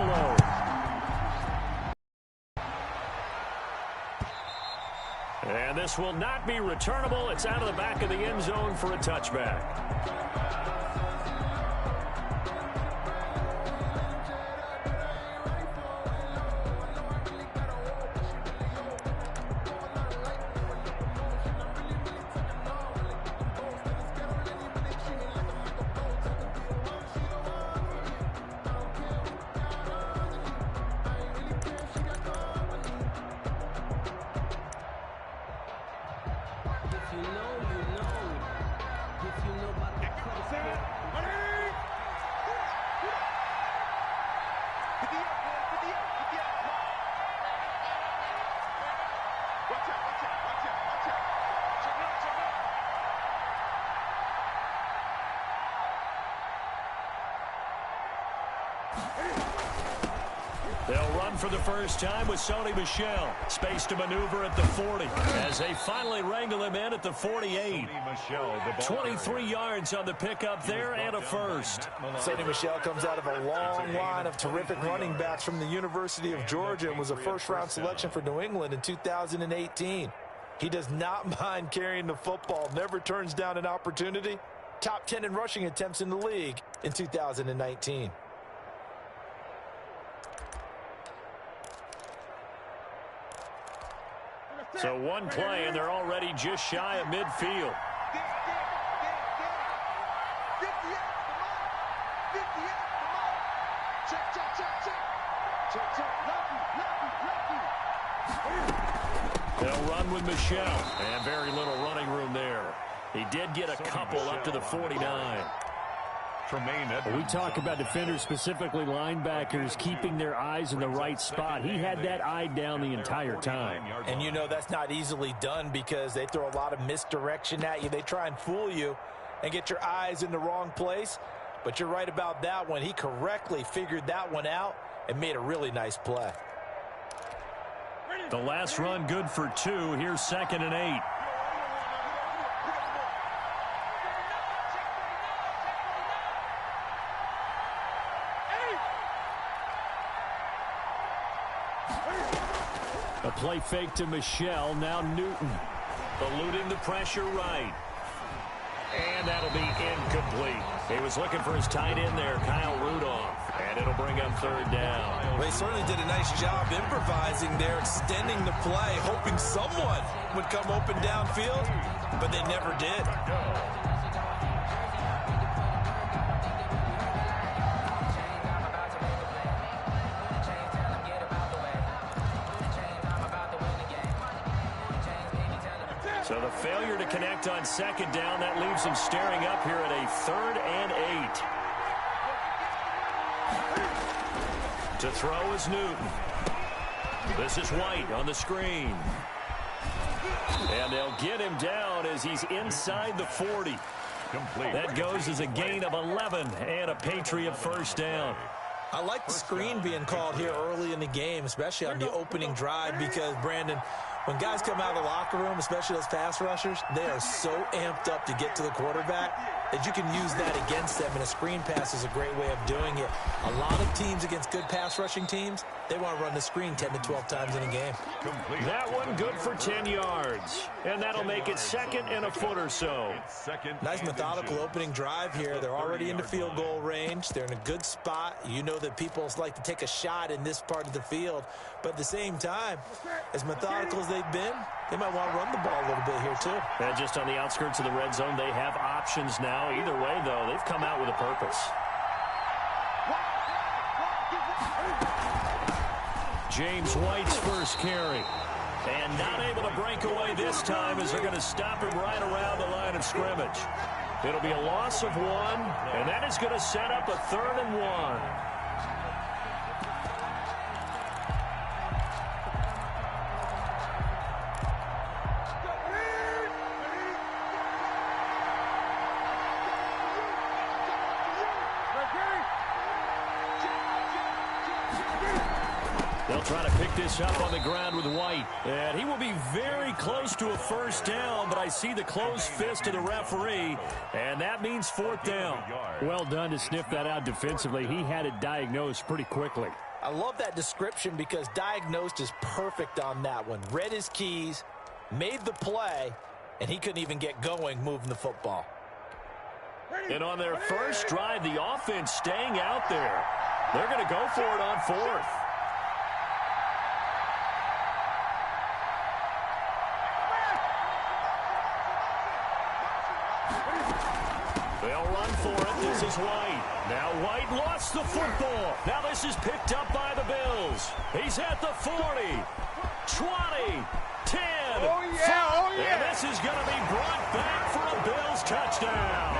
Buffalo. And this will not be returnable. It's out of the back of the end zone for a touchback. They'll run for the first time with Sony Michel. Space to maneuver at the 40 as they finally wrangle him in at the 48. 23 yards on the pickup there and a first. Sony Michel comes out of a long line of terrific running backs from the University of Georgia and was a first-round selection for New England in 2018. He does not mind carrying the football, never turns down an opportunity. Top 10 in rushing attempts in the league in 2019. So one play, and they're already just shy of midfield. They'll run with Michel, and very little running room there. He did get a couple up to the 49. We talk about defenders, specifically linebackers, keeping their eyes in the right spot. He had that eye down the entire time. And you know that's not easily done because they throw a lot of misdirection at you. They try and fool you and get your eyes in the wrong place. But you're right about that one. He correctly figured that one out and made a really nice play. The last run good for 2. Here's 2nd and 8. A play fake to Michel. Now Newton eluding the pressure right. And that'll be incomplete. He was looking for his tight end there, Kyle Rudolph. And it'll bring up 3rd down. Well, he certainly did a nice job improvising there, extending the play, hoping someone would come open downfield, but they never did. So the failure to connect on 2nd down, that leaves him staring up here at a 3rd and 8. To throw is Newton. This is White on the screen. And they'll get him down as he's inside the 40. That goes as a gain of 11 and a Patriot 1st down. I like the screen being called here early in the game, especially on the opening drive, because, Brandon, when guys come out of the locker room, especially those pass rushers, they are so amped up to get to the quarterback that you can use that against them, and a screen pass is a great way of doing it. A lot of teams against good pass rushing teams, they want to run the screen 10 to 12 times in a game. That one good for 10 yards, and that'll make it 2nd and a foot or so. Nice methodical opening drive here. They're already into field goal range. They're in a good spot. You know that people like to take a shot in this part of the field, but at the same time, as methodical as they've been, they might want to run the ball a little bit here too. And just on the outskirts of the red zone, they have options now. Either way, though, they've come out with a purpose. James White's first carry. And not able to break away this time as they're going to stop him right around the line of scrimmage. It'll be a loss of 1, and that is going to set up a 3rd and 1. They'll try to pick this up on the ground with White. And he will be very close to a 1st down, but I see the closed fist of the referee, and that means 4th down. Well done to sniff that out defensively. He had it diagnosed pretty quickly. I love that description because diagnosed is perfect on that one. Read his keys, made the play, and he couldn't even get going moving the football. And on their first drive, the offense staying out there. They're going to go for it on fourth. They'll run for it. This is White. Now White lost the football. Now this is picked up by the Bills. He's at the 40, 20, 10, oh, yeah, 5. oh, yeah. And this is going to be brought back for a Bills touchdown.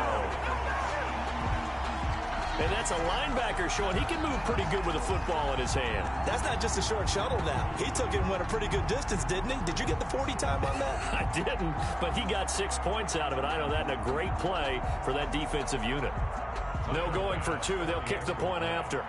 And that's a linebacker showing he can move pretty good with a football in his hand. That's not just a short shuttle now. He took it and went a pretty good distance, didn't he? Did you get the 40 time on that? I didn't, but he got 6 points out of it. I know that, and a great play for that defensive unit. No going for two. They'll kick the point after.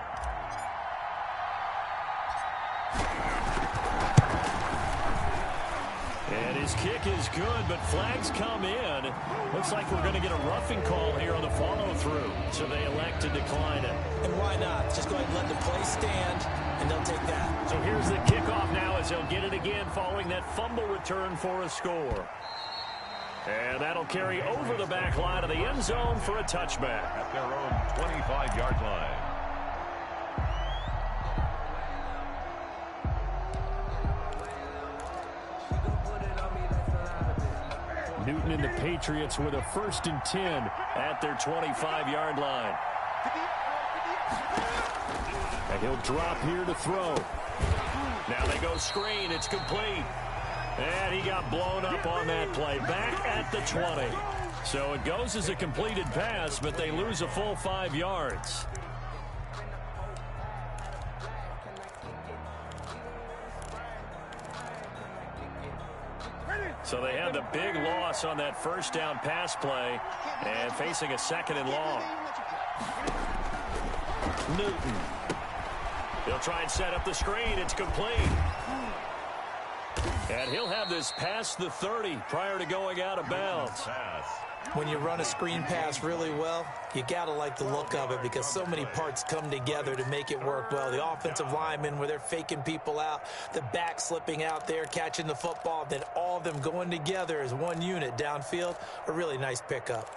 And his kick is good, but flags come in. Looks like we're going to get a roughing call here on the follow-through, so they elect to decline it. And why not? Just go ahead and let the play stand, and they'll take that. So here's the kickoff now as they'll get it again following that fumble return for a score. And that'll carry over the back line of the end zone for a touchback. At their own 25-yard line. Newton and the Patriots with a 1st and 10 at their 25-yard line. And he'll drop here to throw. Now they go screen. It's complete. And he got blown up on that play. Back at the 20. So it goes as a completed pass, but they lose a full 5 yards. So they had the big loss on that first down pass play and facing a 2nd and long. Newton. He'll try and set up the screen. It's complete. And he'll have this past the 30 prior to going out of bounds. When you run a screen pass really well, you got to like the look of it because so many parts come together to make it work well. The offensive linemen where they're faking people out, the back slipping out there, catching the football, then all of them going together as one unit downfield. A really nice pickup.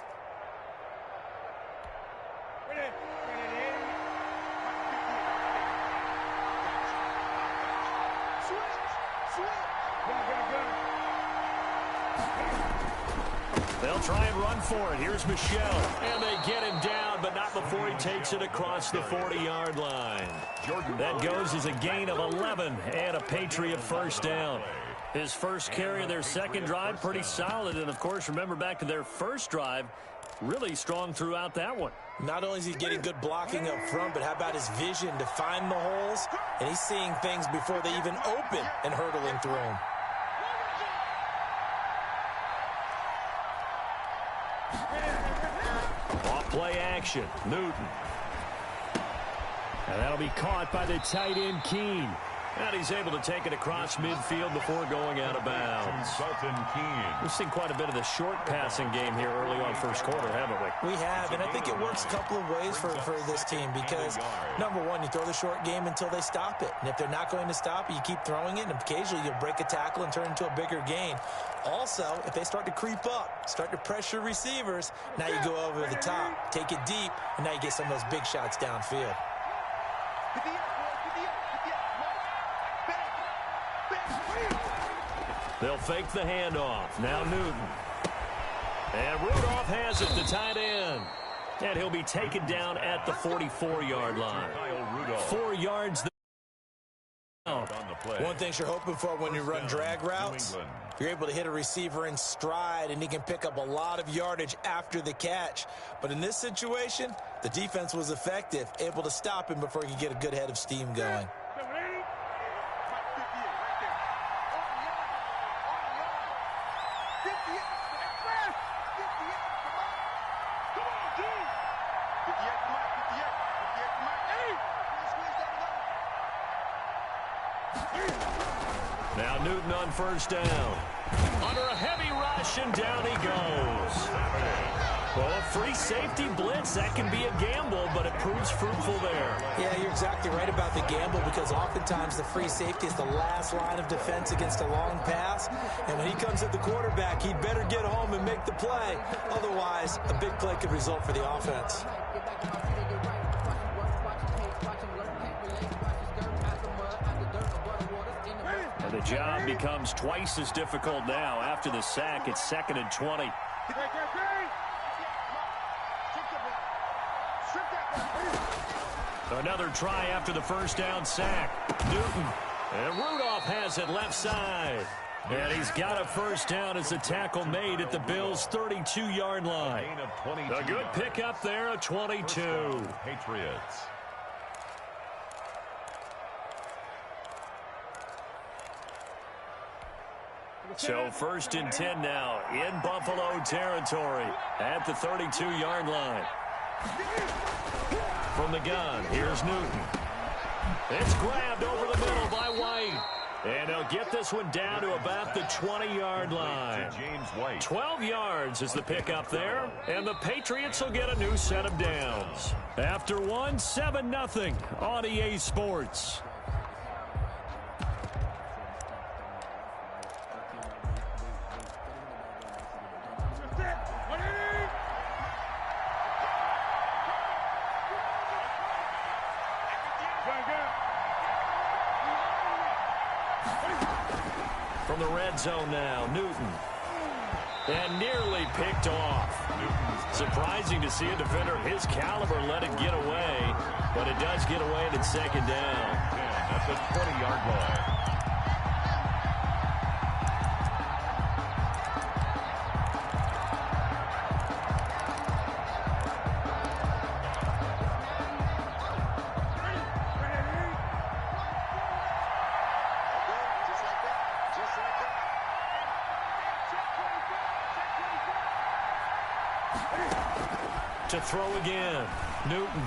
They'll try and run for it. Here's Michelle. And they get him down, but not before he takes it across the 40-yard line. That goes as a gain of 11 and a Patriot 1st down. His first carry of their 2nd drive, pretty solid. And, of course, remember back to their first drive, really strong throughout that one. Not only is he getting good blocking up front, but how about his vision to find the holes? And he's seeing things before they even open and hurtling through them. Off play action. Newton. And that'll be caught by the tight end, Keene. And he's able to take it across midfield before going out of bounds. We've seen quite a bit of the short passing game here early on first quarter, haven't we? We have, and I think it works a couple of ways for this team because, number one, you throw the short game until they stop it. And if they're not going to stop it, you keep throwing it, and occasionally you'll break a tackle and turn into a bigger gain. Also, if they start to creep up, start to pressure receivers, now you go over the top, take it deep, and now you get some of those big shots downfield. They'll fake the handoff. Now Newton. And Rudolph has it, the tight end. And he'll be taken down at the 44-yard line. 4 yards down. One thing you're hoping for when you run drag routes, you're able to hit a receiver in stride, and he can pick up a lot of yardage after the catch. But in this situation, the defense was effective, able to stop him before he could get a good head of steam going. Now Newton on first down. Under a heavy rush, and down he goes. Well, a free safety blitz, that can be a gamble, but it proves fruitful there. Yeah, you're exactly right about the gamble, because oftentimes the free safety is the last line of defense against a long pass. And when he comes at the quarterback, he'd better get home and make the play. Otherwise, a big play could result for the offense. And the job becomes twice as difficult now. After the sack, it's 2nd and 20. Another try after the first down sack. Newton. And Rudolph has it left side. And he's got a first down as the tackle made at the Bills' 32-yard line. A good pickup there, a 22. Patriots. So 1st and 10 now in Buffalo territory at the 32-yard line. From the gun, here's Newton. It's grabbed over the middle by White. And he'll get this one down to about the 20-yard line. 12 yards is the pickup there. And the Patriots will get a new set of downs. After one, 7-0 on EA Sports. From the red zone now, Newton. And nearly picked off. Surprising to see a defender his caliber let it get away, but it does get away at 2nd down. At the 20-yard line. To throw again, Newton.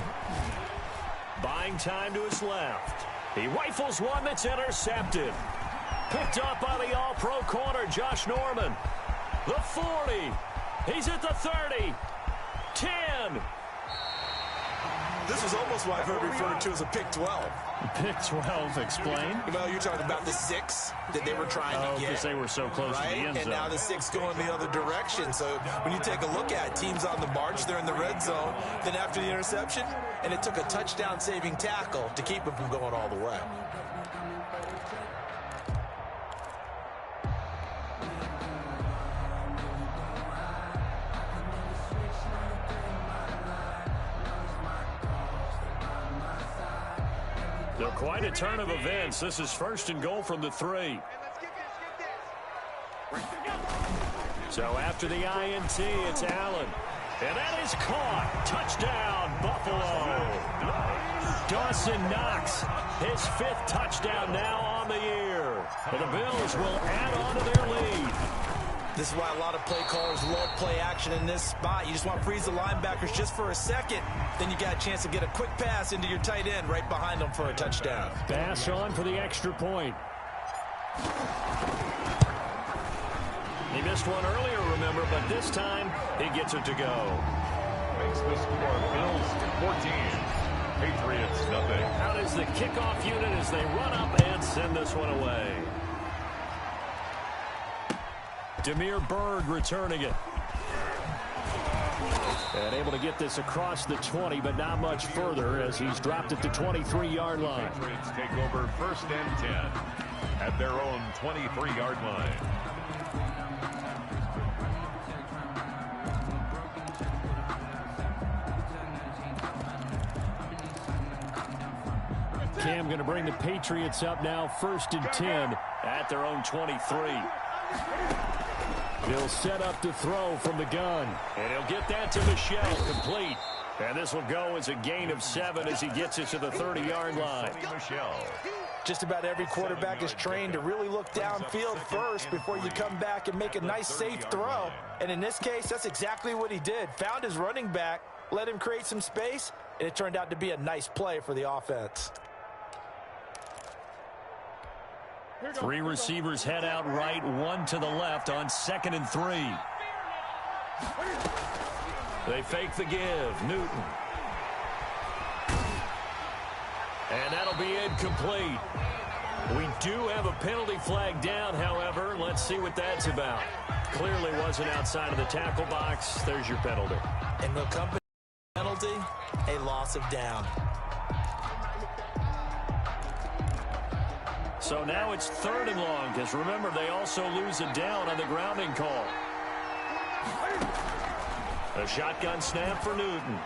Buying time to his left. He rifles one that's intercepted. Picked up by the all-pro corner, Josh Norman. The 40. He's at the 30. 10. This is almost what I've heard referred to as a pick 12. Pick 12, explain. Well, you're talking about the 6 that they were trying to get. Because they were so close to the end zone. And now the 6 going the other direction. So when you take a look at teams on the march, they're in the red zone. Then after the interception, and it took a touchdown-saving tackle to keep them from going all the way. Quite a turn of events. This is 1st and goal from the 3. So after the INT, it's Allen. And that is caught. Touchdown, Buffalo. Dawson Knox, his 5th touchdown now on the year. And the Bills will add on to their lead. This is why a lot of play callers love play action in this spot. You just want to freeze the linebackers just for a second. Then you got a chance to get a quick pass into your tight end right behind them for a touchdown. Pass on for the extra point. He missed one earlier, remember, but this time he gets it to go. Makes the score Bills 14. Patriots nothing. Out is the kickoff unit as they run up and send this one away. Demir Bird returning it. And able to get this across the 20, but not much further as he's dropped at the 23-yard line. Patriots take over 1st and 10 at their own 23-yard line. Cam going to bring the Patriots up now, 1st and 10 at their own 23. He'll set up to throw from the gun. And he'll get that to Michelle, complete. And this will go as a gain of 7 as he gets it to the 30-yard line. Just about every quarterback is trained to really look downfield first before you come back and make a nice, safe throw. And in this case, that's exactly what he did. Found his running back, let him create some space, and it turned out to be a nice play for the offense. Three receivers head out right, one to the left on 2nd and 3. They fake the give. Newton. And that'll be incomplete. We do have a penalty flag down, however. Let's see what that's about. Clearly wasn't outside of the tackle box. There's your penalty. And the company penalty, a loss of down. So now it's 3rd and long, because remember, they also lose a down on the grounding call. A shotgun snap for Newton.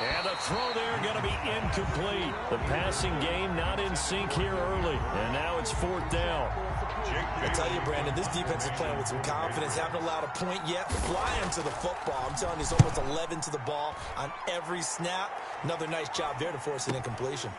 And the throw there going to be incomplete. The passing game not in sync here early. And now it's 4th down. I tell you, Brandon, this defense is playing with some confidence. Haven't allowed a point yet. Flying to the football. I'm telling you, it's almost 11 to the ball on every snap. Another nice job there to force an incompletion.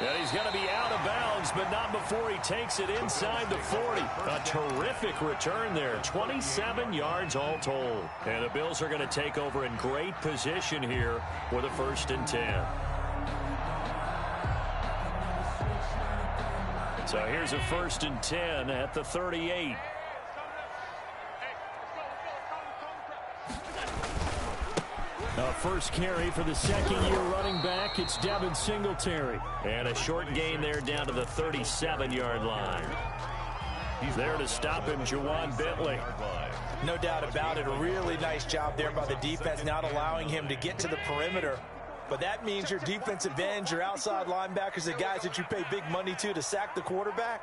And he's going to be out of bounds, but not before he takes it inside the 40. A terrific return there. 27 yards all told. And the Bills are going to take over in great position here with a 1st and 10. So here's a 1st and 10 at the 38. First carry for the second-year running back. It's Devin Singletary. And a short gain there down to the 37-yard line. He's there to stop him, Juwan Bentley. No doubt about it. A really nice job there by the defense, not allowing him to get to the perimeter. But that means your defensive ends, your outside linebackers, the guys that you pay big money to sack the quarterback,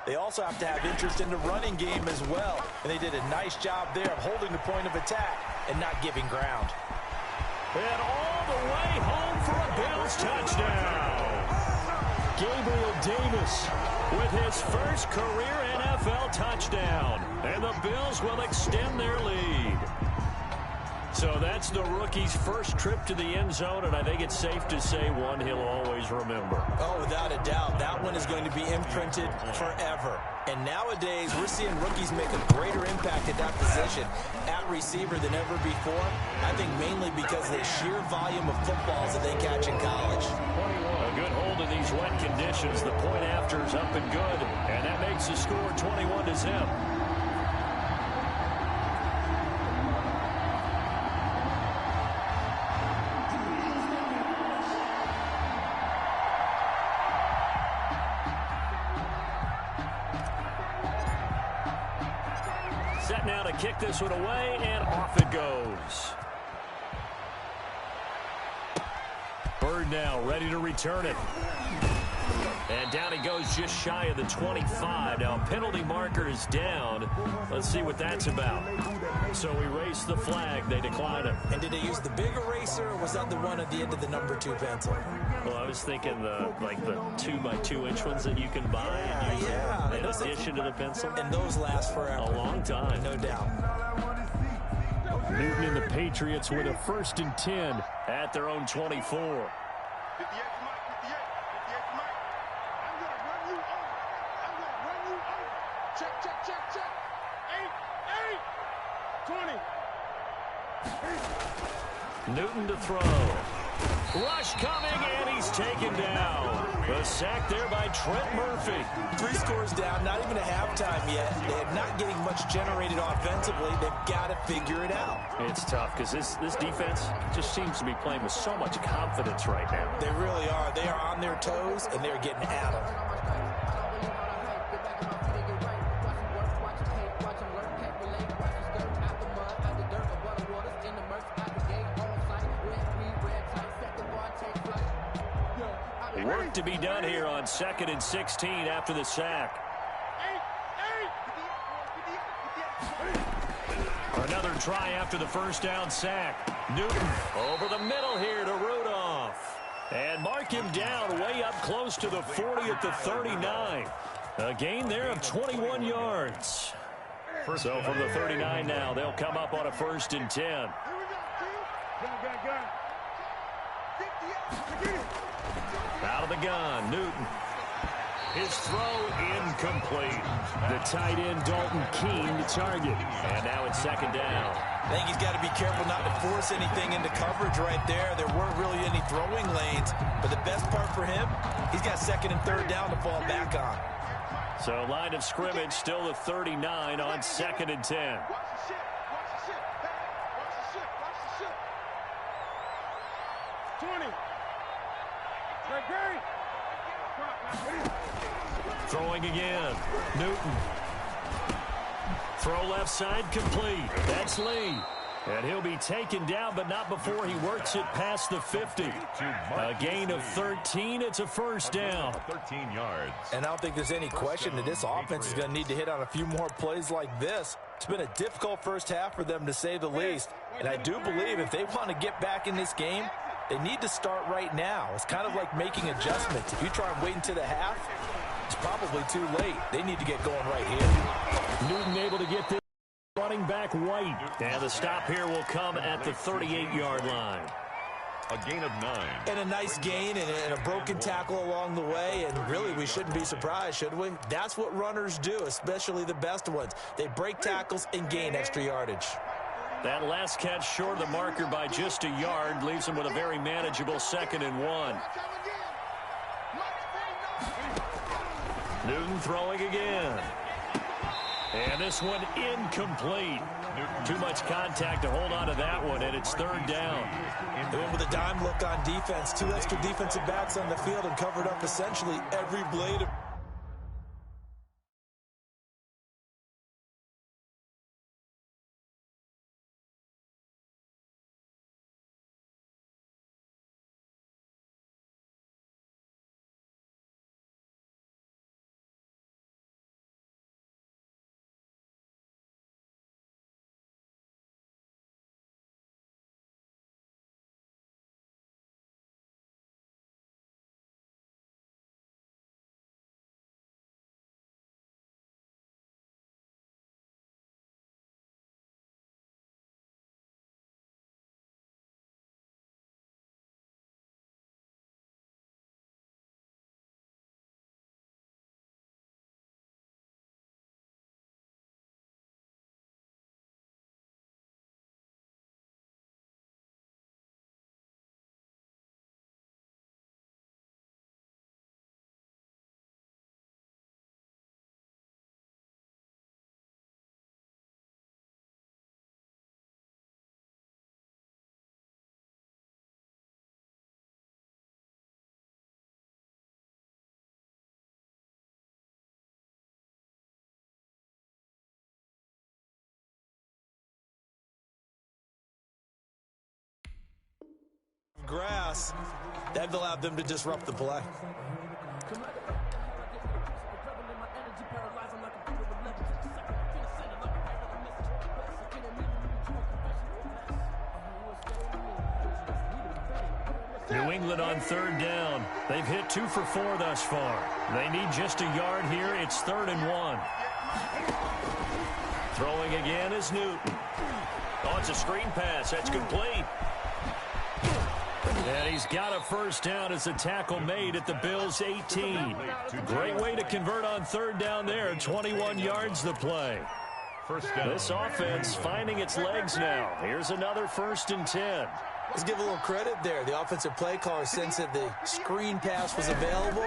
they also have to have interest in the running game as well. And they did a nice job there of holding the point of attack and not giving ground. And all the way home for a Bills touchdown. Gabriel Davis with his first career NFL touchdown. And the Bills will extend their lead. So that's the rookie's first trip to the end zone, and I think it's safe to say one he'll always remember. Oh, without a doubt. That one is going to be imprinted forever. And nowadays, we're seeing rookies make a greater impact at that position at receiver than ever before. I think mainly because of the sheer volume of footballs that they catch in college. A good hold in these wet conditions. The point after is up and good, and that makes the score 21-0. Set now to kick this one away, and off it goes. Bird now ready to return it. And down he goes just shy of the 25. Now penalty marker is down. Let's see what that's about. So we race the flag. They decline it. And did they use the big eraser, or was that the one at the end of the number 2 pencil? Well, I was thinking the 2x2-inch ones that you can buy. Yeah. In addition to the pencil. And those last forever. A long time. No doubt. Newton and the Patriots with a 1st and 10 at their own 24. Newton to throw. Rush coming, and he's taken down. The sack there by Trent Murphy. 3 scores down, not even a halftime yet. They're not getting much generated offensively. They've got to figure it out. It's tough because this defense just seems to be playing with so much confidence right now. They really are. They are on their toes, and they're getting at them. Work to be done here on 2nd and 16 after the sack. Another try after the first down sack. Newton over the middle here to Rudolph. And mark him down way up close to the 40 at the 39. A gain there of 21 yards. So from the 39 now, they'll come up on a 1st and 10. Out of the gun, Newton. His throw incomplete. The tight end, Dalton Keene, the target. And now it's 2nd down. I think he's got to be careful not to force anything into coverage right there. There weren't really any throwing lanes, but the best part for him, he's got second and third down to fall back on. So line of scrimmage still the 39 on 2nd and 10. Throwing again. Newton. Throw left side complete. That's Lee. And he'll be taken down, but not before he works it past the 50. A gain of 13. It's a first down. 13 yards. And I don't think there's any question that this offense is going to need to hit on a few more plays like this. It's been a difficult first half for them, to say the least. And I do believe if they want to get back in this game, they need to start right now. It's kind of like making adjustments. If you try and wait until the half, it's probably too late. They need to get going right here. Newton able to get this. Running back White. And the stop here will come at the 38-yard line. A gain of 9. And a nice gain and a broken tackle along the way. And really, we shouldn't be surprised, should we? That's what runners do, especially the best ones. They break tackles and gain extra yardage. That last catch short of the marker by just a yard leaves him with a very manageable 2nd and 1. Newton throwing again. And this one incomplete. Too much contact to hold on to that one, and it's 3rd down. They went with a dime look on defense. 2 extra defensive backs on the field and covered up essentially every blade of... grass, that allowed them to disrupt the play. New England on 3rd down. They've hit 2 for 4 thus far. They need just a yard here. It's 3rd and 1. Throwing again is Newton. Oh, it's a screen pass. That's complete. And he's got a first down as the tackle made at the Bills' 18. Great way to convert on 3rd down there. 21 yards the play. First down. This offense finding its legs now. Here's another 1st and 10. Let's give a little credit there. The offensive play caller sensed that the screen pass was available.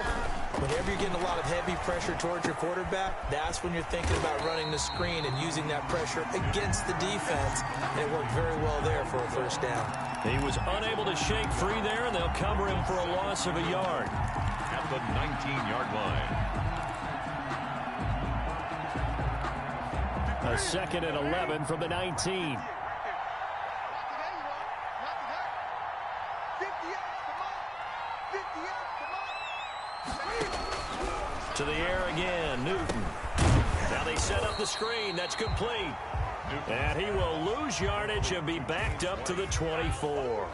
Whenever you're getting a lot of heavy pressure towards your quarterback, that's when you're thinking about running the screen and using that pressure against the defense. And it worked very well there for a first down. He was unable to shake free there, and they'll cover him for a loss of a yard. At the 19-yard line. A 2nd and 11 from the 19. To the air again, Newton. Now they set up the screen. That's complete. And he will lose yardage and be backed up to the 24.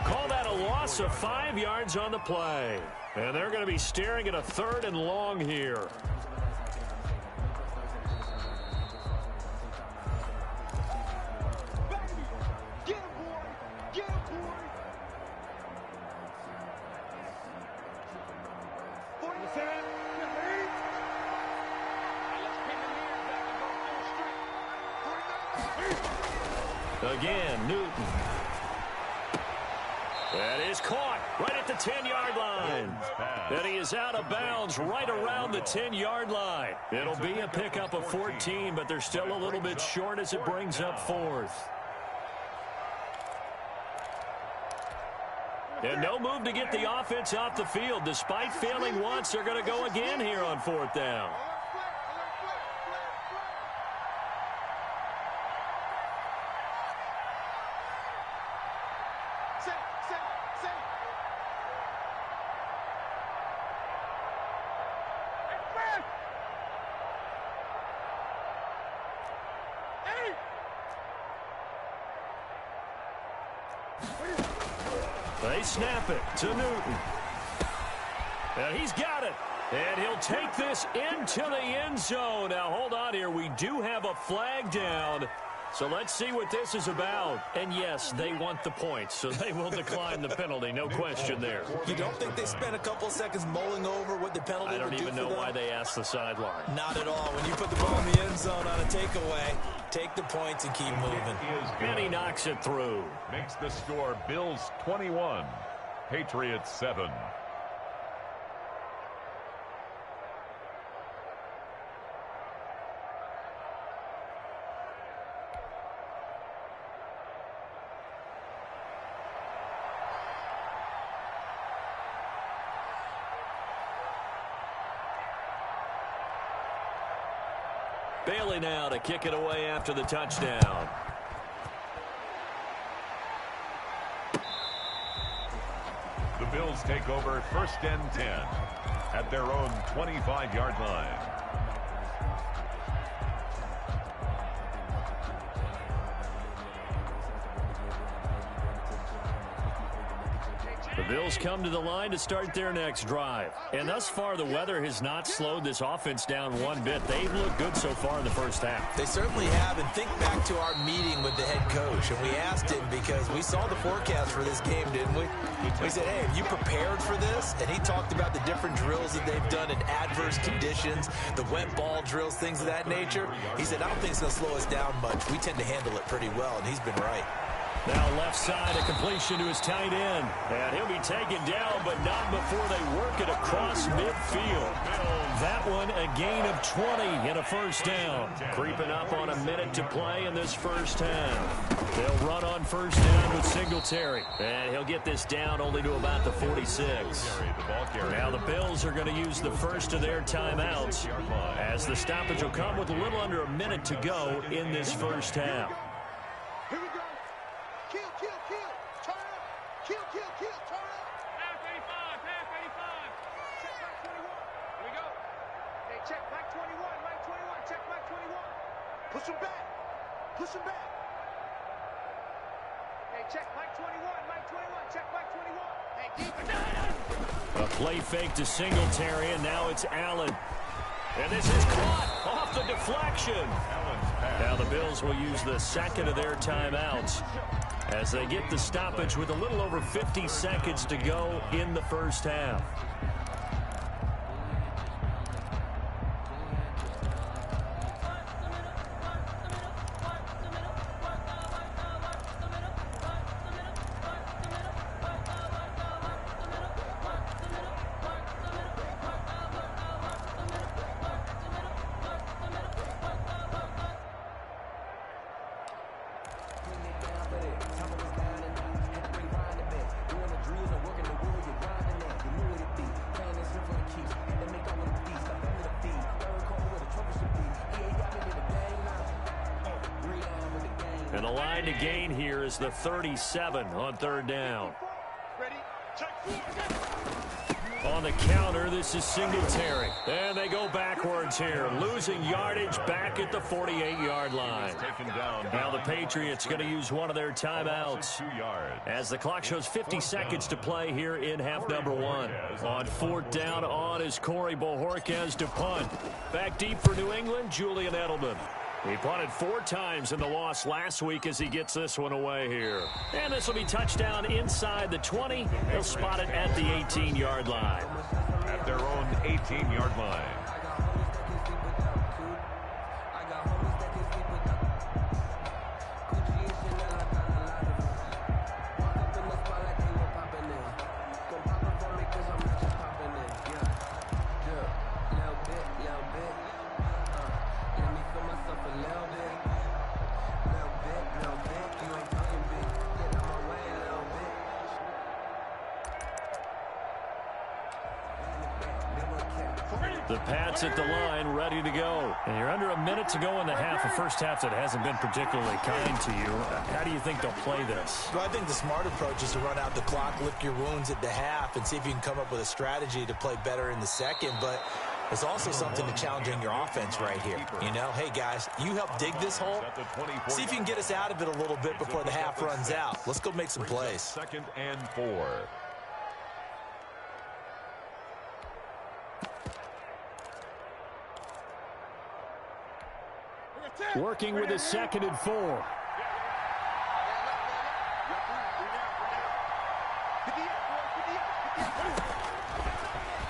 Call that a loss of 5 yards on the play. And they're going to be staring at a 3rd and long here. Again, Newton. That is caught right at the 10-yard line. And he is out of bounds right around the 10-yard line. It'll be a pickup of 14, but they're still a little bit short as it brings up 4th. And no move to get the offense off the field. Despite failing once, they're going to go again here on 4th down. They snap it to Newton. And he's got it. And he'll take this into the end zone. Now, hold on here. We do have a flag down. So let's see what this is about. And, yes, they want the points, so they will decline the penalty. No question there. You don't think they spent a couple seconds mulling over what the penalty would do for them? I don't even know why they asked the sideline. Not at all. When you put the ball in the end zone on a takeaway, take the points and keep moving. And he knocks it through. Makes the score Bills 21, Patriots 7. Bailey now to kick it away after the touchdown. The Bills take over 1st and 10 at their own 25-yard line. The Bills come to the line to start their next drive. And thus far, the weather has not slowed this offense down one bit. They've looked good so far in the first half. They certainly have. And think back to our meeting with the head coach. And we asked him because we saw the forecast for this game, didn't we? We said, hey, have you prepared for this? And he talked about the different drills that they've done in adverse conditions, the wet ball drills, things of that nature. He said, I don't think it's going to slow us down much. We tend to handle it pretty well, and he's been right. Now left side, a completion to his tight end. And he'll be taken down, but not before they work it across midfield. That one, a gain of 20 and a first down. Creeping up on a minute to play in this first half. They'll run on first down with Singletary. And he'll get this down only to about the 46. Now the Bills are going to use the first of their timeouts, as the stoppage will come with a little under a minute to go in this first half. Push him back. Push him back. Hey, check Mike 21. Mike 21. Check Mike 21. Hey, deep. A play fake to Singletary, and now it's Allen. And this is caught off the deflection. Now the Bills will use the second of their timeouts as they get the stoppage with a little over 50 seconds to go in the first half. And the line to gain here is the 37 on third down. On the counter, this is Singletary. And they go backwards here, losing yardage back at the 48-yard line. Now the Patriots going to use one of their timeouts as the clock shows 50 seconds to play here in half number one. On fourth down, on is Corey Bojorquez to punt. Back deep for New England, Julian Edelman. He punted 4 times in the loss last week as he gets this one away here. And this will be touchdown inside the 20. He'll spot it at the 18-yard line. At their own 18-yard line. The Pats at the line, ready to go. And you're under a minute to go in the half, a first half that hasn't been particularly kind to you. How do you think they'll play this? Well, I think the smart approach is to run out the clock, lick your wounds at the half, and see if you can come up with a strategy to play better in the second. But there's also something to challenging your offense right here. You know, hey, guys, you help dig this hole. See if you can get us out of it a little bit before the half runs out. Let's go make some plays. 2nd and 4. Working with a 2nd and 4.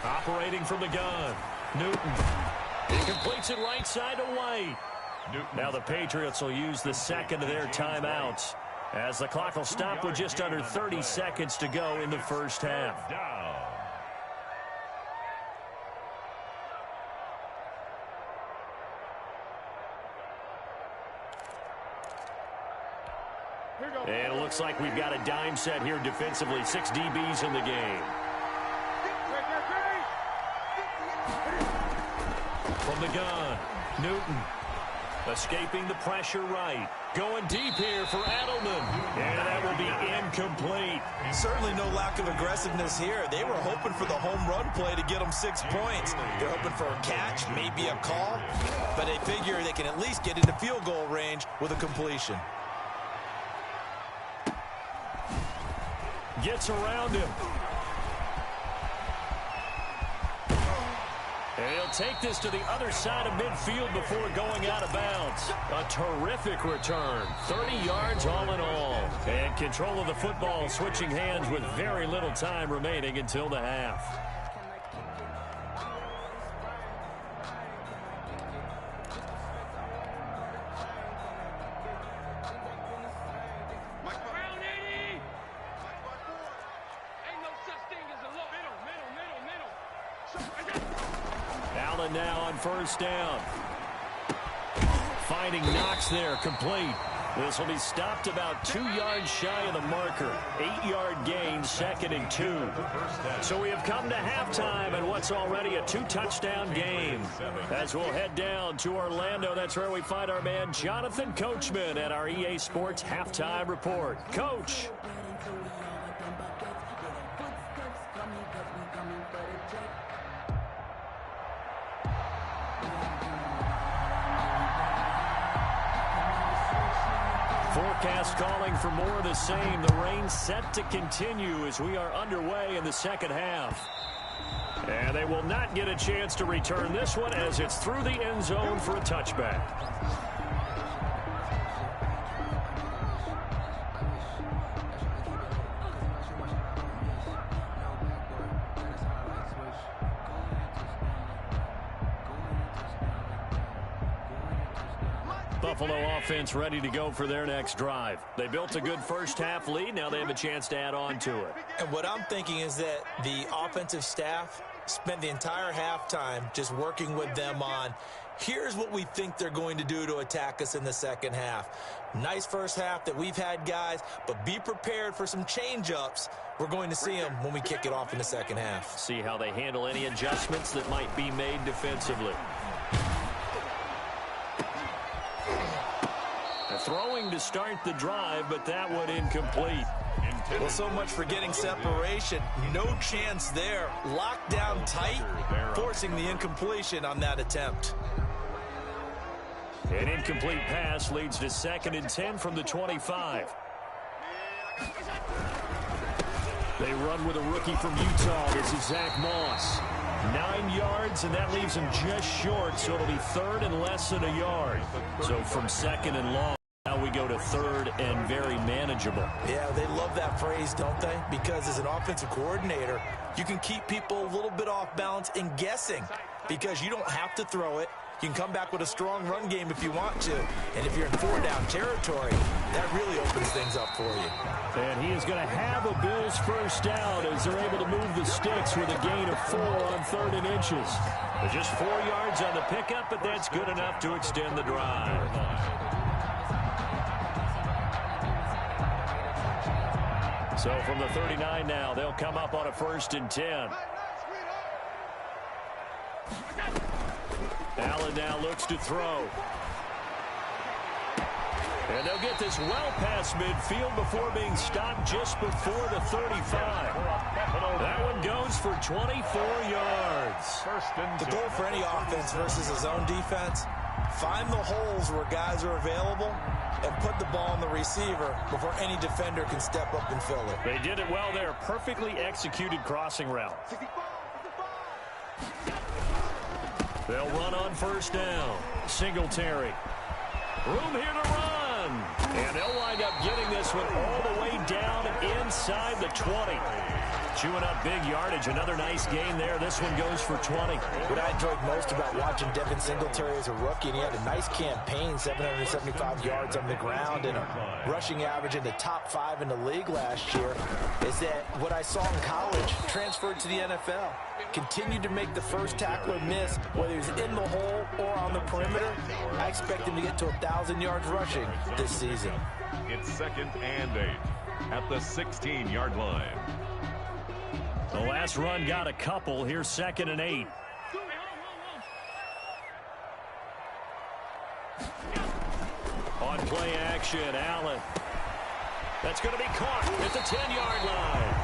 Operating from the gun. Newton. He completes it right side to White. Now the Patriots will use the second of their timeouts, as the clock will stop with just under 30 seconds to go in the first half. And it looks like we've got a dime set here defensively. 6 DBs in the game. From the gun, Newton. Escaping the pressure right. Going deep here for Edelman. And that will be incomplete. Certainly no lack of aggressiveness here. They were hoping for the home run play to get them 6 points. They're hoping for a catch, maybe a call. But they figure they can at least get into field goal range with a completion. Gets around him. And he'll take this to the other side of midfield before going out of bounds. A terrific return. 30 yards all in all. And control of the football switching hands with very little time remaining until the half. Allen now on first down. Finding Knox there, complete. This will be stopped about 2 yards shy of the marker. 8-yard gain, 2nd and 2. So we have come to halftime and what's already a 2-touchdown game. As we'll head down to Orlando, that's where we find our man Jonathan Coachman at our EA Sports Halftime Report. Coach. Forecast calling for more of the same. The rain set to continue as we are underway in the second half. And they will not get a chance to return this one as it's through the end zone for a touchback. Buffalo offense ready to go for their next drive. They built a good first half lead. Now they have a chance to add on to it. And what I'm thinking is that the offensive staff spent the entire halftime just working with them on, here's what we think they're going to do to attack us in the second half. Nice first half that we've had, guys, but be prepared for some change-ups. We're going to see them when we kick it off in the second half. See how they handle any adjustments that might be made defensively. Throwing to start the drive, but that one incomplete. Well, so much for getting separation. No chance there. Locked down tight, forcing the incompletion on that attempt. An incomplete pass leads to 2nd and 10 from the 25. They run with a rookie from Utah. This is Zach Moss. 9 yards, and that leaves him just short, so it'll be 3rd and less than a yard. So from 2nd and long, now we go to 3rd and very manageable. Yeah, they love that phrase, don't they? Because as an offensive coordinator, you can keep people a little bit off balance and guessing because you don't have to throw it. You can come back with a strong run game if you want to. And if you're in 4-down territory, that really opens things up for you. And he is going to have a Bills first down as they're able to move the sticks with a gain of 4 on 3rd and inches. But just 4 yards on the pickup, but that's good enough to extend the drive. So from the 39 now, they'll come up on a 1st and 10. Allen now looks to throw. And they'll get this well past midfield before being stopped just before the 35. That one goes for 24 yards. The goal for any offense versus a zone defense, find the holes where guys are available and put the ball on the receiver before any defender can step up and fill it. They did it well there. Perfectly executed crossing route. They'll run on first down. Singletary. Room here to run. And they'll wind up getting this one all the way down inside the 20. Chewing up big yardage. Another nice gain there. This one goes for 20. What I enjoyed most about watching Devin Singletary as a rookie, and he had a nice campaign, 775 yards on the ground and a rushing average in the top 5 in the league last year, is that what I saw in college transferred to the NFL. Continued to make the first tackler miss, whether he's in the hole or on the perimeter. I expect him to get to 1,000 yards rushing this season. It's 2nd and 8 at the 16-yard line. The last run got a couple. Here's 2nd and 8. On play action, Allen. That's going to be caught at the 10-yard line.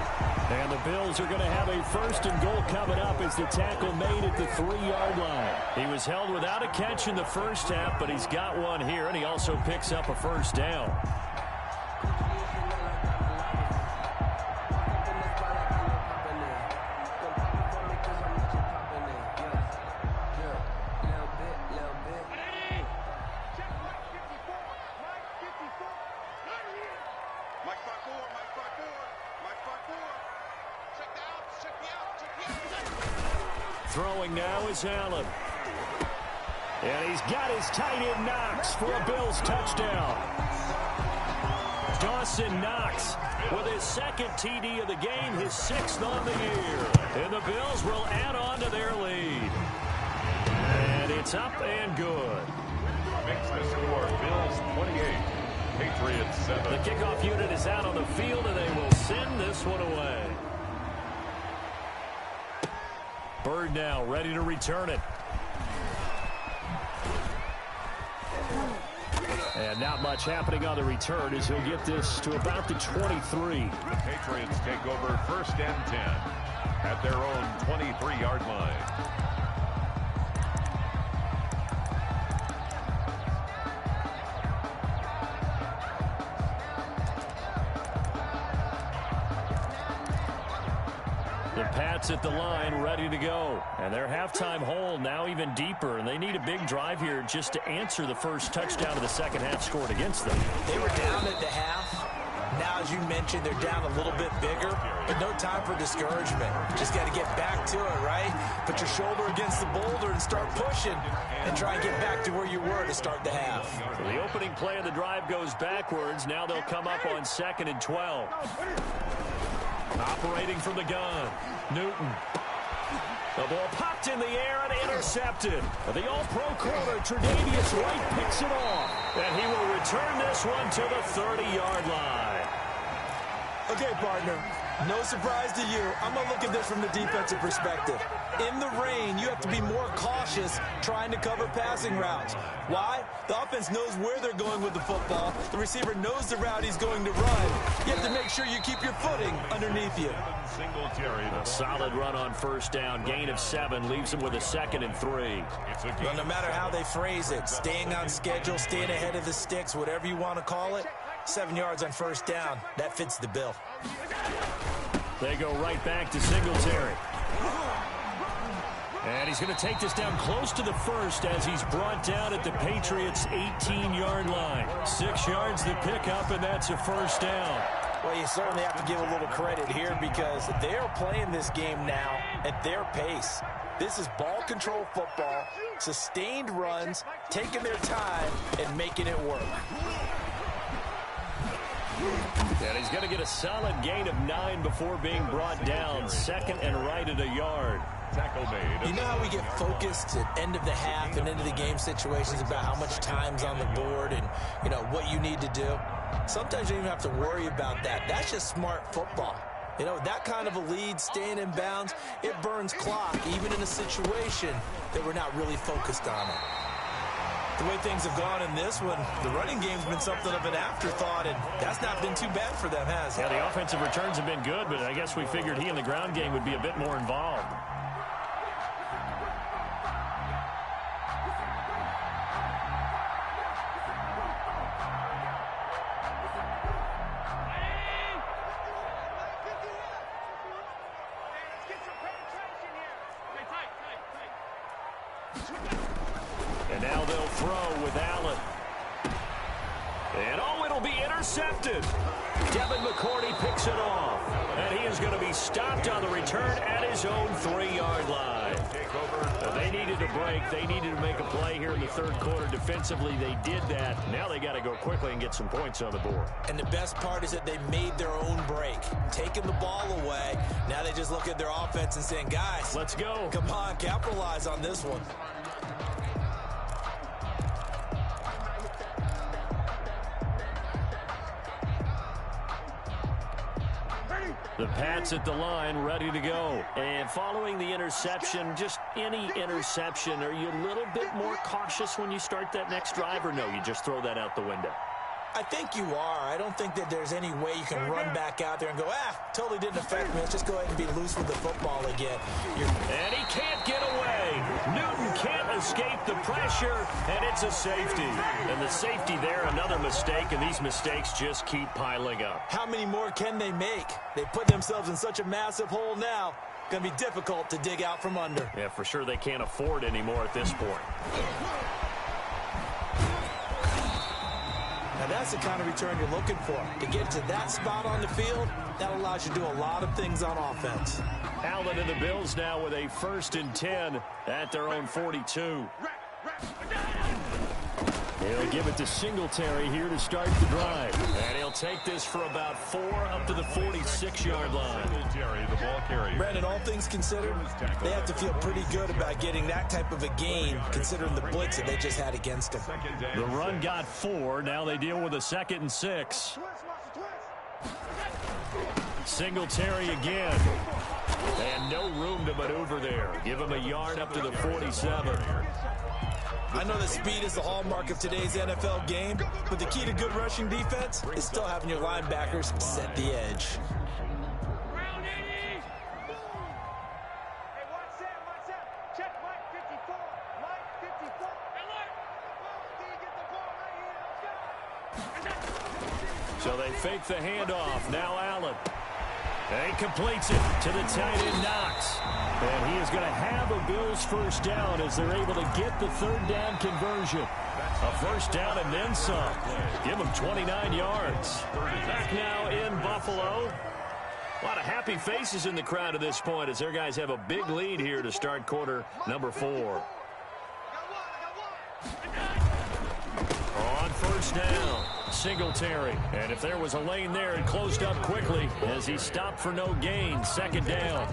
And the Bills are going to have a 1st and goal coming up as the tackle made at the 3-yard line. He was held without a catch in the first half, but he's got one here, and he also picks up a 1st down. Throwing now is Allen. And he's got his tight end Knox for a Bills touchdown. Dawson Knox with his 2nd TD of the game, his 6th on the year. And the Bills will add on to their lead. And it's up and good. Makes the score Bills 28, Patriots 7. The kickoff unit is out on the field, and they will send this one away. Bird now ready to return it. And not much happening on the return as he'll get this to about the 23. The Patriots take over 1st and 10 at their own 23-yard line. The Pats at the line, ready to go. And their halftime hole now even deeper, and they need a big drive here just to answer the first touchdown of the second half scored against them. They were down at the half. Now, as you mentioned, they're down a little bit bigger, but no time for discouragement. Just got to get back to it, right? Put your shoulder against the boulder and start pushing and try and get back to where you were to start the half. So the opening play of the drive goes backwards. Now they'll come up on 2nd and 12. Operating from the gun, Newton. The ball popped in the air and intercepted. The all-pro corner, Tre'Davious White, picks it off. And he will return this one to the 30-yard line. Okay, partner, no surprise to you. I'm going to look at this from the defensive perspective. In the rain, you have to be more cautious trying to cover passing routes. Why? The offense knows where they're going with the football. The receiver knows the route he's going to run. You have to make sure you keep your footing underneath you. A solid run on first down. Gain of 7 leaves him with a 2nd and 3. Well, no matter how they phrase it, staying on schedule, staying ahead of the sticks, whatever you want to call it, 7 yards on first down, that fits the bill. They go right back to Singletary. And he's going to take this down close to the 1st as he's brought down at the Patriots' 18-yard line. 6 yards the pickup, and that's a first down. Well, you certainly have to give a little credit here because they're playing this game now at their pace. This is ball control football, sustained runs, taking their time, and making it work. And he's going to get a solid gain of 9 before being brought down. 2nd and right at a yard. Tackle made. You know how we get focused at end of the half and into the game situations about how much time's on the board and, you know, what you need to do? Sometimes you don't even have to worry about that. That's just smart football. You know, that kind of a lead, staying in bounds, it burns clock, even in a situation that we're not really focused on it. The way things have gone in this one, the running game's been something of an afterthought, and that's not been too bad for them, has it? Yeah, the offensive returns have been good, but I guess we figured he in the ground game would be a bit more involved. And now they'll throw with Allen. And oh, it'll be intercepted. Devin McCourty picks it off. And he is going to be stopped on the return at his own 3-yard line. They needed a break. They needed to make a play here in the third quarter. Defensively, they did that. Now they got to go quickly and get some points on the board. And the best part is that they made their own break, taking the ball away. Now they just look at their offense and saying, guys, let's go. Come on, capitalize on this one. The Pats at the line, ready to go. And following the interception, just any interception, are you a little bit more cautious when you start that next drive, or no, you just throw that out the window? I think you are. I don't think that there's any way you can run back out there and go, totally didn't affect me. Let's just go ahead and be loose with the football again. And he can't get away. Newton can't escape the pressure, and it's a safety. And the safety there, another mistake, and these mistakes just keep piling up. How many more can they make? They put themselves in such a massive hole now. Going to be difficult to dig out from under. Yeah, for sure they can't afford anymore at this point. Now that's the kind of return you're looking for. To get to that spot on the field, that allows you to do a lot of things on offense. Allen and the Bills now with a 1st and 10 at their own 42. He'll give it to Singletary here to start the drive. And he'll take this for about 4 up to the 46-yard line. The ball carrier. Brandon, all things considered, they have to feel pretty good about getting that type of a gain, considering the blitz that they just had against them. The run got 4. Now they deal with a 2nd and 6. Singletary again. And no room to maneuver there. Give him a yard up to the 47. I know that speed is the hallmark of today's NFL game, but the key to good rushing defense is still having your linebackers set the edge. So they fake the handoff. Now Allen. And he completes it to the tight end Knox. And he is going to have a Bills first down as they're able to get the 3rd down conversion. A first down and then some. Give them 29 yards. Back now in Buffalo. A lot of happy faces in the crowd at this point as their guys have a big lead here to start quarter number 4. On first down, Singletary. And if there was a lane there, it closed up quickly as he stopped for no gain. 2nd down.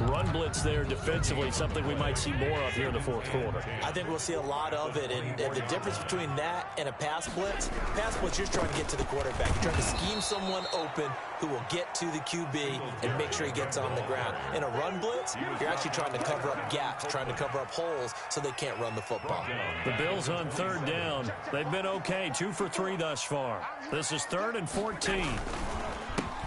Run blitz there defensively, something we might see more of here in the 4th quarter. I think we'll see a lot of it. And the difference between that and a pass blitz, you're trying to get to the quarterback. You're trying to scheme someone open who will get to the QB and make sure he gets on the ground. In a run blitz, you're actually trying to cover up gaps, trying to cover up holes so they can't run the football. The Bills on 3rd down. They've been okay, 2 for 3 thus far. This is 3rd and 14.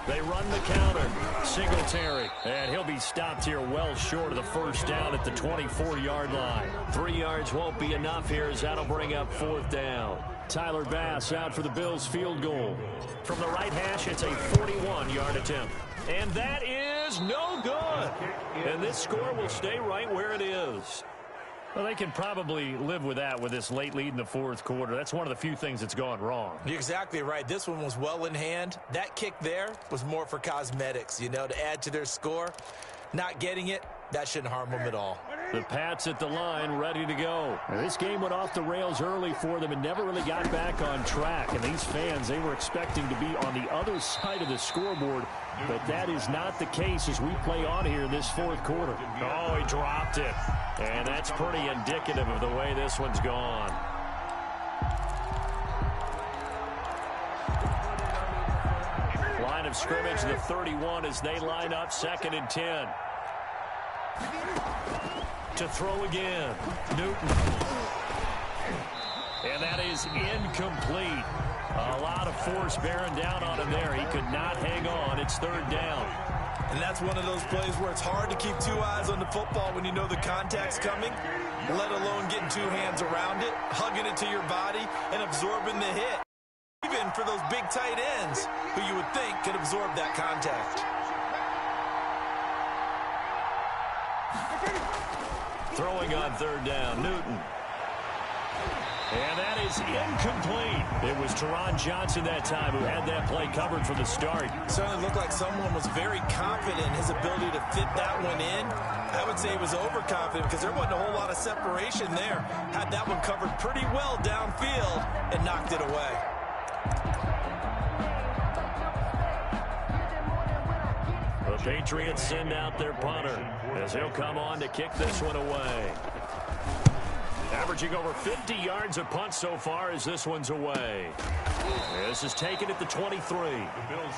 They run the counter. Singletary. And he'll be stopped here well short of the first down at the 24-yard line. 3 yards won't be enough here as that'll bring up 4th down. Tyler Bass out for the Bills field goal. From the right hash, it's a 41-yard attempt. And that is no good. And this score will stay right where it is. Well, they can probably live with that with this late lead in the 4th quarter. That's one of the few things that's gone wrong. You're exactly right. This one was well in hand. That kick there was more for cosmetics, to add to their score. Not getting it, that shouldn't harm them at all. The Pats at the line, ready to go. Now, this game went off the rails early for them and never really got back on track. And these fans, they were expecting to be on the other side of the scoreboard. But that is not the case as we play on here in this 4th quarter. Oh, he dropped it. And that's pretty indicative of the way this one's gone. Line of scrimmage, the 31 as they line up 2nd and 10. To throw again, Newton. And that is incomplete. A lot of force bearing down on him there. He could not hang on. It's 3rd down. And that's one of those plays where it's hard to keep 2 eyes on the football when you know the contact's coming, let alone getting 2 hands around it, hugging it to your body, and absorbing the hit. Even for those big tight ends who you would think could absorb that contact. Throwing on 3rd down, Newton. And that is incomplete. It was Teron Johnson that time who had that play covered from the start. Certainly looked like someone was very confident in his ability to fit that one in. I would say he was overconfident because there wasn't a whole lot of separation there. Had that one covered pretty well downfield and knocked it away. The Patriots send out their punter as he'll come on to kick this one away. Averaging over 50 yards a punt so far as this one's away. This is taken at the 23.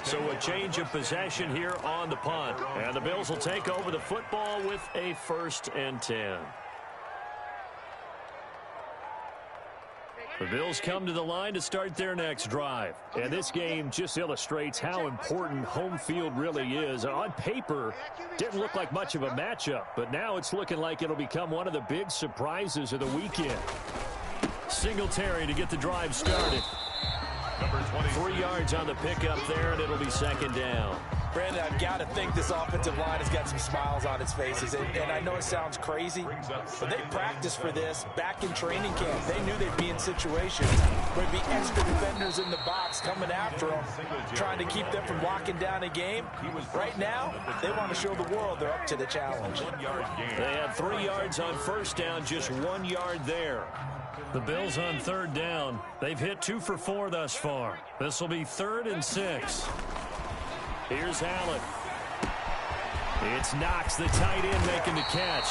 So a change of possession here on the punt. And the Bills will take over the football with a 1st and 10. The Bills come to the line to start their next drive. And this game just illustrates how important home field really is. On paper, didn't look like much of a matchup, but now it's looking like it'll become one of the big surprises of the weekend. Singletary to get the drive started. 3 yards on the pickup there, and it'll be 2nd down. Brandon, I've got to think this offensive line has got some smiles on its faces. And I know it sounds crazy, but they practiced for this back in training camp. They knew they'd be in situations where there'd be extra defenders in the box coming after them, trying to keep them from locking down a game. Right now, they want to show the world they're up to the challenge. They had 3 yards on 1st down, just 1 yard there. The Bills on 3rd down. They've hit 2 for 4 thus far. This will be 3rd and 6. Here's Allen. It's Knox, the tight end, making the catch.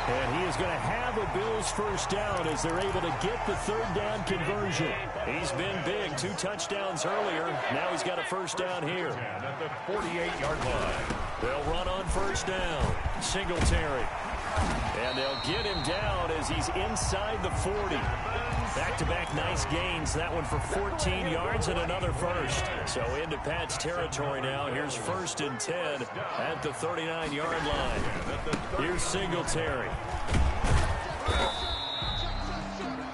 And he is going to have a Bills 1st down as they're able to get the 3rd down conversion. He's been big, 2 touchdowns earlier. Now he's got a 1st down here. At the 48-yard line. They'll run on 1st down. Singletary. And they'll get him down as he's inside the 40. Back-to-back nice gains. That one for 14 yards and another 1st. So into Pat's territory now. Here's 1st and 10 at the 39-yard line. Here's Singletary.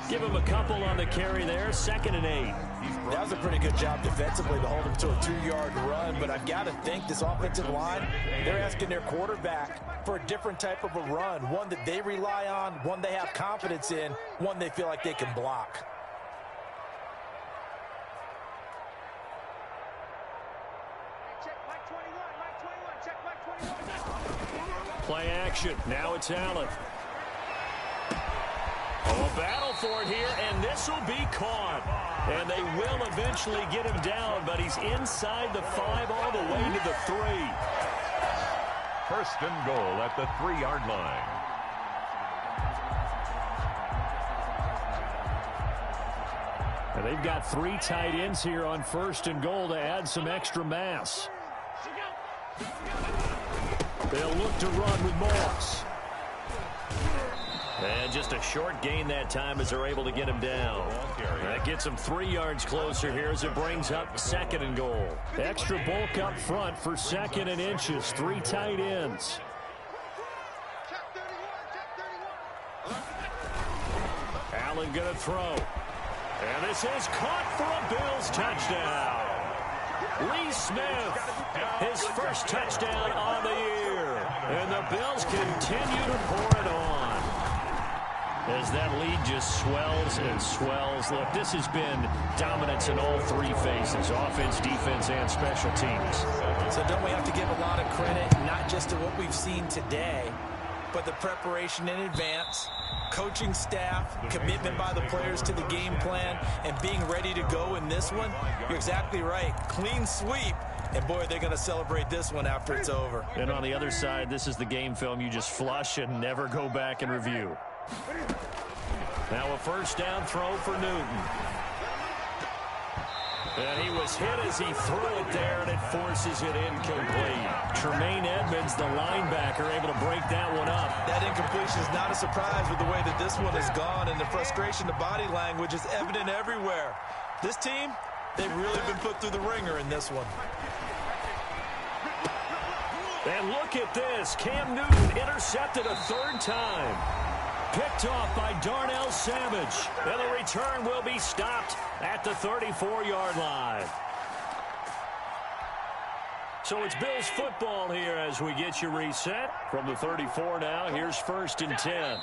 Give him a couple on the carry there. 2nd and 8. That was a pretty good job defensively to hold him to a 2-yard run, but I've got to think this offensive line, they're asking their quarterback for a different type of a run, one that they rely on, one they have confidence in, one they feel like they can block. Play action. Now it's Allen. Oh, a battle for it here, and this will be caught. And they will eventually get him down, but he's inside the 5 all the way to the 3. 1st and goal at the 3-yard line. And they've got 3 tight ends here on 1st and goal to add some extra mass. They'll look to run with Moss. And just a short gain that time as they're able to get him down. That gets him 3 yards closer here as it brings up 2nd and goal. Extra bulk up front for 2nd and inches. 3 tight ends. Allen going to throw. And this is caught for a Bills touchdown. Lee Smith, his 1st touchdown on the year. And the Bills continue to pour it on. As that lead just swells and swells. Look, this has been dominance in all 3 phases, offense, defense, and special teams. So don't we have to give a lot of credit, not just to what we've seen today, but the preparation in advance, coaching staff, commitment by the players to the game plan, and being ready to go in this one? You're exactly right. Clean sweep. And, boy, they're going to celebrate this one after it's over. And on the other side, this is the game film you just flush and never go back and review. Now a 1st down throw for Newton. And he was hit as he threw it there, and it forces it incomplete. Tremaine Edmonds, the linebacker, able to break that one up. That incompletion is not a surprise with the way that this one has gone, and the frustration, the body language is evident everywhere. This team, they've really been put through the ringer in this one. And look at this. Cam Newton intercepted a third time. Picked off by Darnell Savage. And the return will be stopped at the 34-yard line. So it's Bills football here as we get you reset. From the 34 now, here's 1st and 10.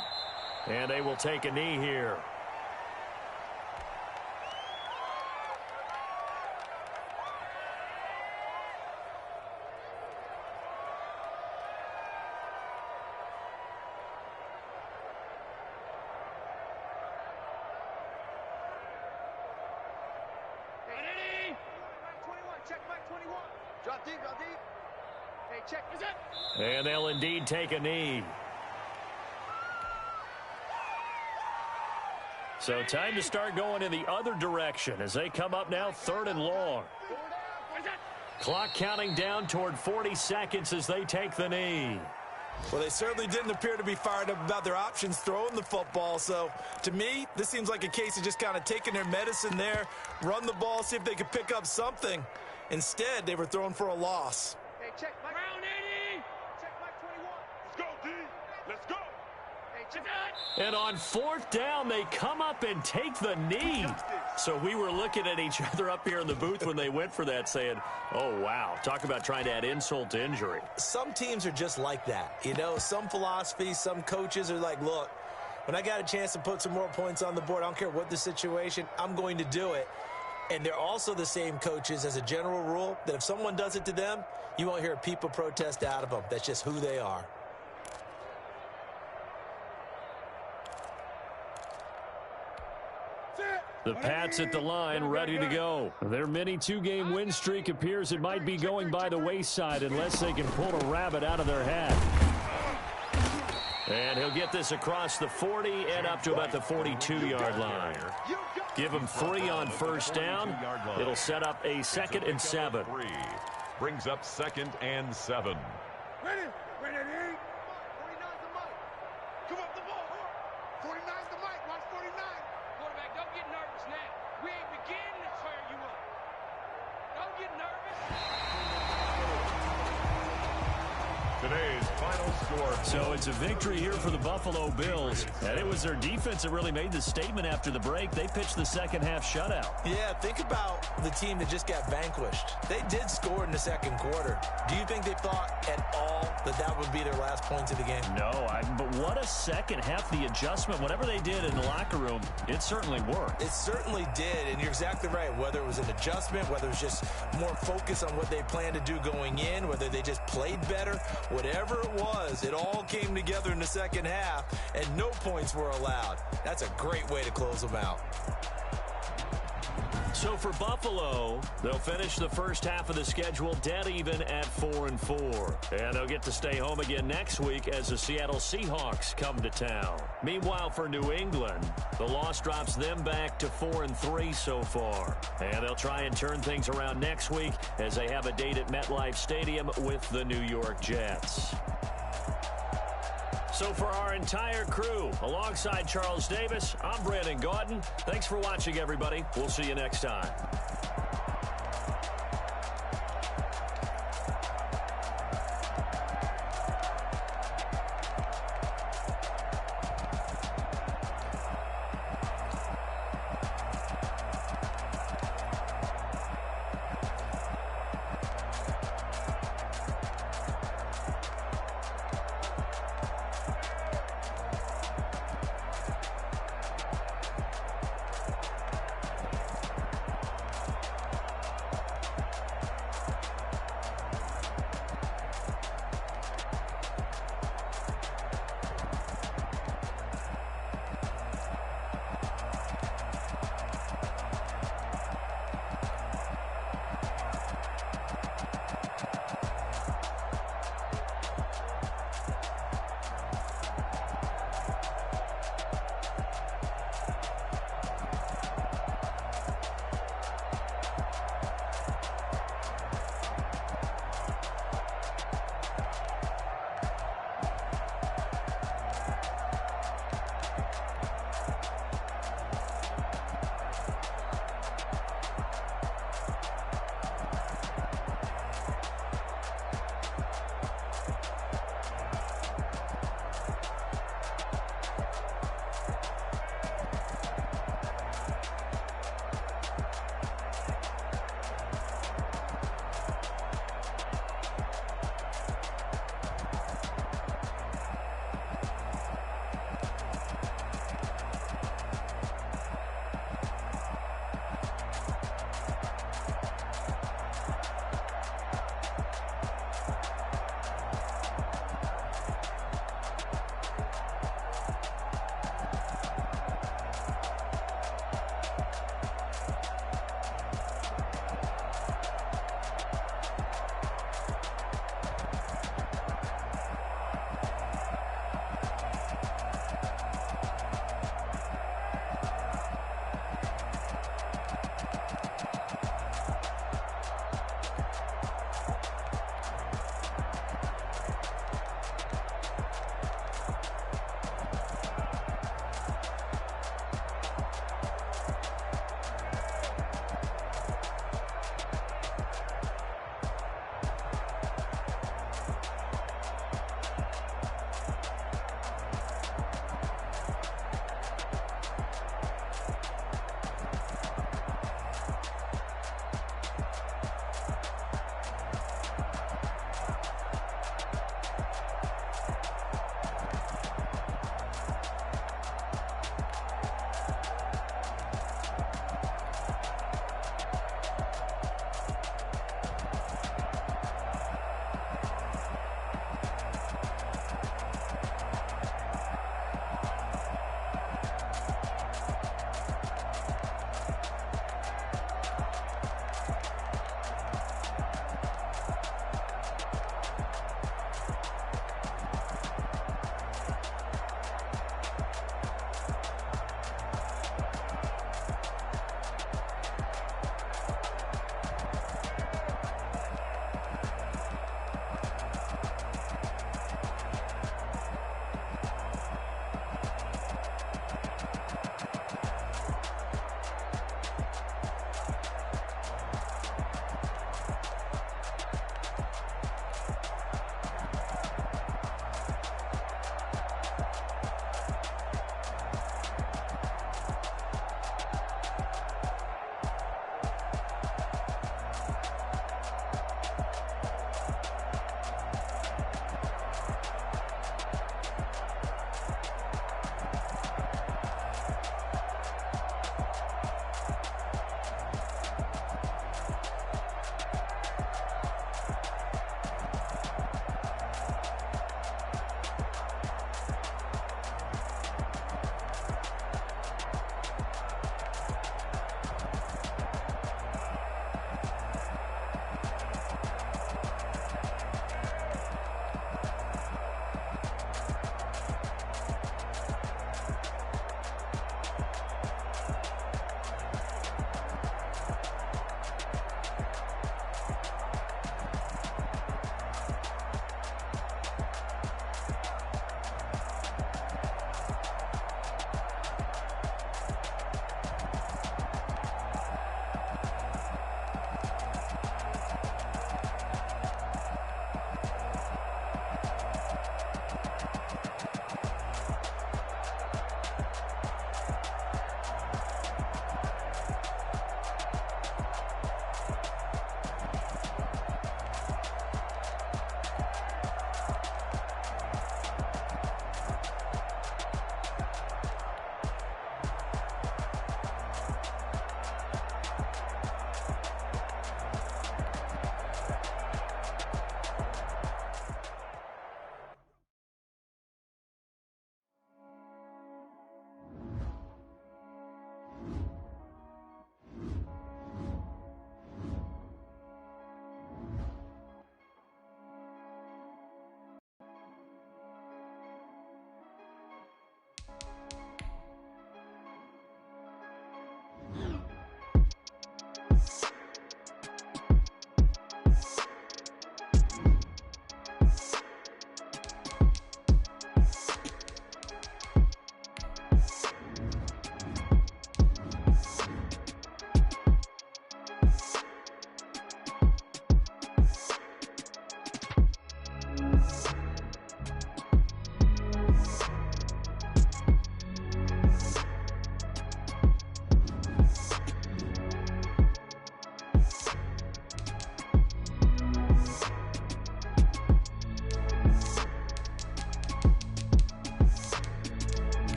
And they will take a knee here. Drop deep, drop deep. Hey, check. Is it? And they'll indeed take a knee. So time to start going in the other direction as they come up now 3rd and long. Clock counting down toward 40 seconds as they take the knee. Well, they certainly didn't appear to be fired up about their options throwing the football. So, to me, this seems like a case of just kind of taking their medicine there, run the ball, see if they could pick up something. Instead, they were thrown for a loss. Hey, check Mike. Round 80. Check Mike 21. Let's go, D. Let's go. Hey, check that. And on 4th down, they come up and take the knee. So we were looking at each other up here in the booth when they went for that saying, oh, wow, talk about trying to add insult to injury. Some teams are just like that. You know, some philosophies, some coaches are like, look, when I got a chance to put some more points on the board, I don't care what the situation, I'm going to do it. And they're also the same coaches as a general rule that if someone does it to them, you won't hear a people protest out of them. That's just who they are. The Pats at the line, ready to go. Their mini 2-game win streak appears it might be going by the wayside unless they can pull a rabbit out of their hat. And he'll get this across the 40 and up to about the 42-yard line. Give him 3 on 1st down. It'll set up a 2nd and 7. Brings up 2nd and 7. Ready? Ready? 49's the mic. Come up the ball. 49's the mic. Watch 49. Quarterback, don't get nervous now. We ain't beginning to tear you up. Don't get nervous. Today's final score. So it's a victory here for the Buffalo Bills. And it was their defense that really made the statement after the break. They pitched the second half shutout. Yeah, think about the team that just got vanquished. They did score in the 2nd quarter. Do you think they thought at all that that would be their last points of the game? No, but what a second half. The adjustment, whatever they did in the locker room, it certainly worked. It certainly did, and you're exactly right. Whether it was an adjustment, whether it was just more focus on what they planned to do going in, whether they just played better, whatever it was, it all came together in the second half, and no points were allowed. That's a great way to close them out. So for Buffalo, they'll finish the first half of the schedule dead even at 4-4. And they'll get to stay home again next week as the Seattle Seahawks come to town. Meanwhile, for New England, the loss drops them back to 4-3 so far. And they'll try and turn things around next week as they have a date at MetLife Stadium with the New York Jets. So for our entire crew, alongside Charles Davis, I'm Brandon Gaudin. Thanks for watching, everybody. We'll see you next time.